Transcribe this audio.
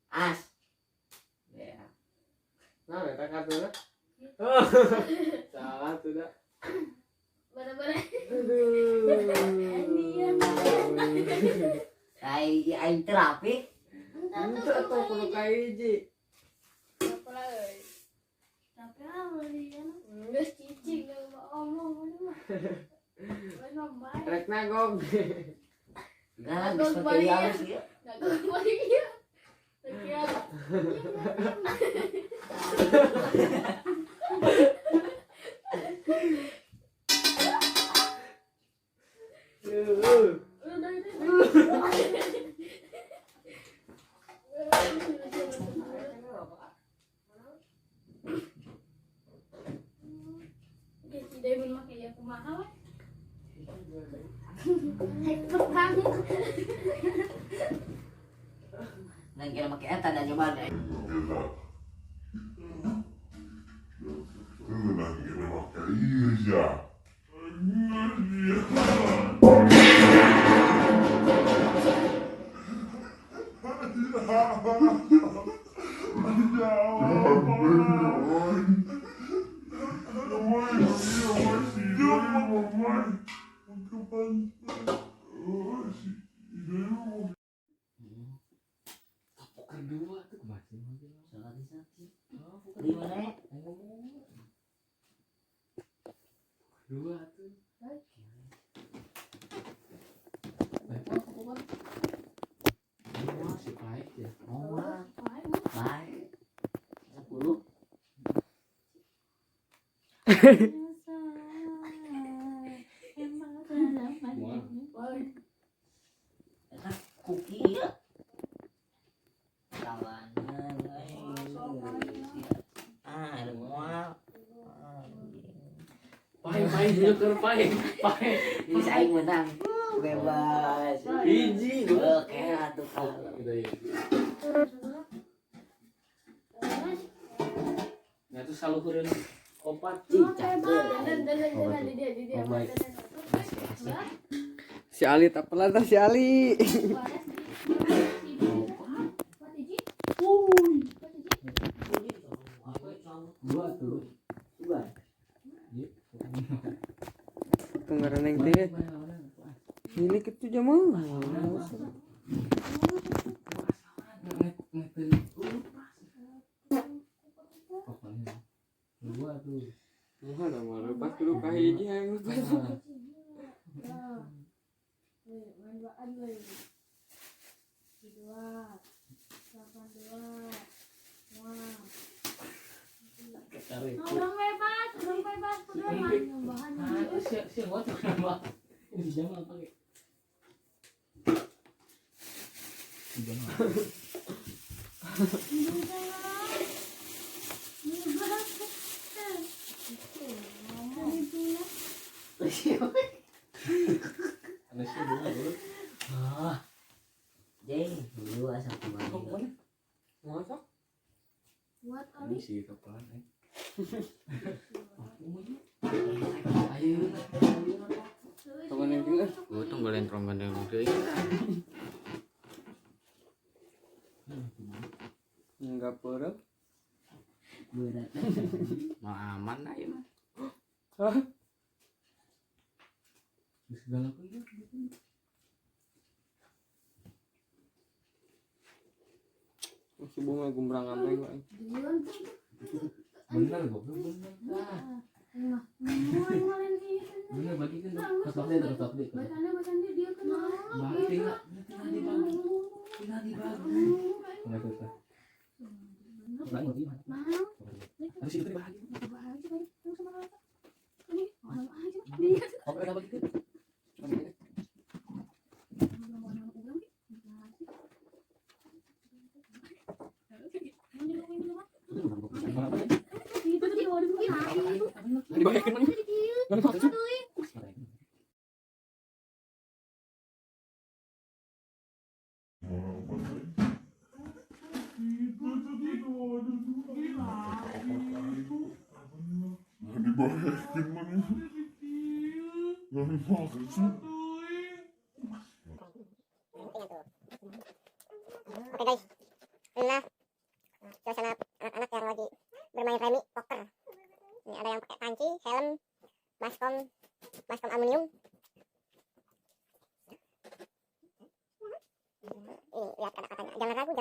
As. Ya. Nah, kita kartu lah. Salah tuh dah. Bara-bara. Aing terapi. Itu atau perlu kayak hiji. Apa euy? Tapi balian. Geus cicing omong mah. Rek nagong. Enggak bisa pakai halus ya. Nggak balik ya. Kira. Demun mah kayak kumaha we. Petang. Nang kira make eta dan nyoba deh. Kedua tuh masih Sekali sakit. Di mana? kedua tuh. Masih baik ya. Oh, baik. 10. Eta kuki ya. Kawanan ada mual. Paling nyukur paling. Bisa aing menang. Bebas. Hiji. Oke, atuh kalau. Udah ya. Nah itu saluhureun opat. Si Ali tak pelan si Ali. Dua tuh. Dua. Tunggaran yang teh. Ini kitu jamaah. Dua tuh. Wah, nama lepas dulu kahiji yang lepas. Orang bebas, udah bahan. Siang waktu kenapa? Ini jam apa ya? Jam apa? Ada sih dulu. Ah. Jeng, dulu asal kembali. Masak? Buat Ini Ali. sih kapan Ayo. Teman yang tinggal. Gua tunggu lentrong yang gede. Enggak perlu. Berat. Mau aman aja mah. Hah? Segala apa ya? Masih bunga gumbrang apa ya? Bener kok, bener. Bener bagi kan tetap deh. Bacanya dia kenal. Tinggal dibagi. Enggak tuh. Bagi gimana? Harus itu dibagi. Oke, udah bagi. Dibayakin mana? Nggak apa sih? Dibayakin mana? Nggak dimakan sih. Oke guys, nah main remi poker. Ini ada yang pakai panci, helm, baskom aluminium. Ini lihat kata-katanya, jangan ragu